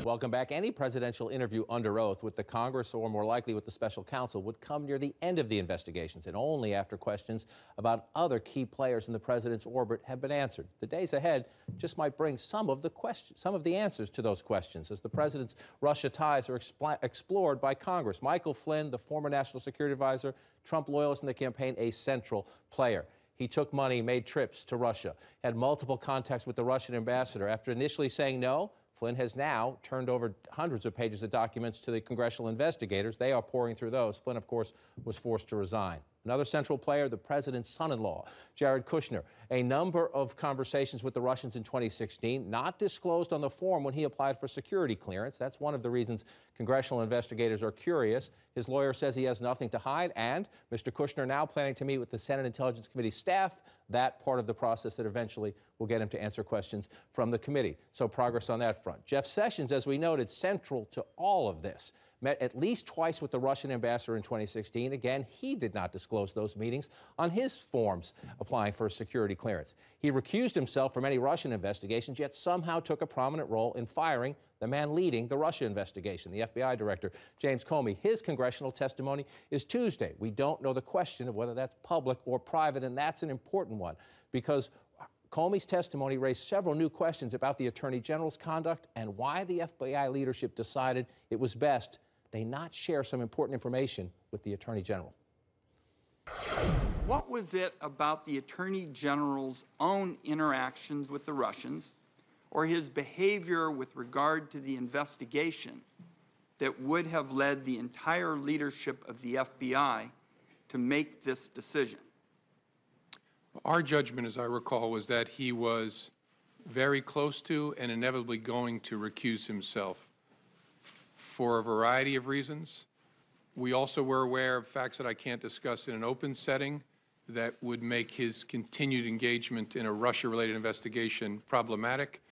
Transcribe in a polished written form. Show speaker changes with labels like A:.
A: Welcome back. Any presidential interview under oath with the Congress, or more likely with the special counsel, would come near the end of the investigations and only after questions about other key players in the president's orbit have been answered. The days ahead just might bring some of the answers to those questions as the president's Russia ties are explored by Congress. Michael Flynn, the former national security advisor, Trump loyalist in the campaign, a central player. He took money, made trips to Russia, had multiple contacts with the Russian ambassador. After initially saying no, Flynn has now turned over hundreds of pages of documents to the congressional investigators. They are pouring through those. Flynn, of course, was forced to resign. Another central player, the president's son-in-law, Jared Kushner. A number of conversations with the Russians in 2016, not disclosed on the form when he applied for security clearance. That's one of the reasons congressional investigators are curious. His lawyer says he has nothing to hide, and Mr. Kushner now planning to meet with the Senate Intelligence Committee staff, that part of the process that eventually will get him to answer questions from the committee. So progress on that front. Jeff Sessions, as we noted, central to all of this, met at least twice with the Russian ambassador in 2016. Again, he did not disclose those meetings on his forms applying for a security clearance. He recused himself from any Russian investigations, yet somehow took a prominent role in firing the man leading the Russia investigation, the FBI director, James Comey. His congressional testimony is Tuesday. We don't know the question of whether that's public or private, and that's an important one because Comey's testimony raised several new questions about the Attorney General's conduct and why the FBI leadership decided it was best they not share some important information with the Attorney General.
B: What was it about the Attorney General's own interactions with the Russians or his behavior with regard to the investigation that would have led the entire leadership of the FBI to make this decision?
C: Our judgment, as I recall, was that he was very close to and inevitably going to recuse himself for a variety of reasons. We also were aware of facts that I can't discuss in an open setting that would make his continued engagement in a Russia-related investigation problematic.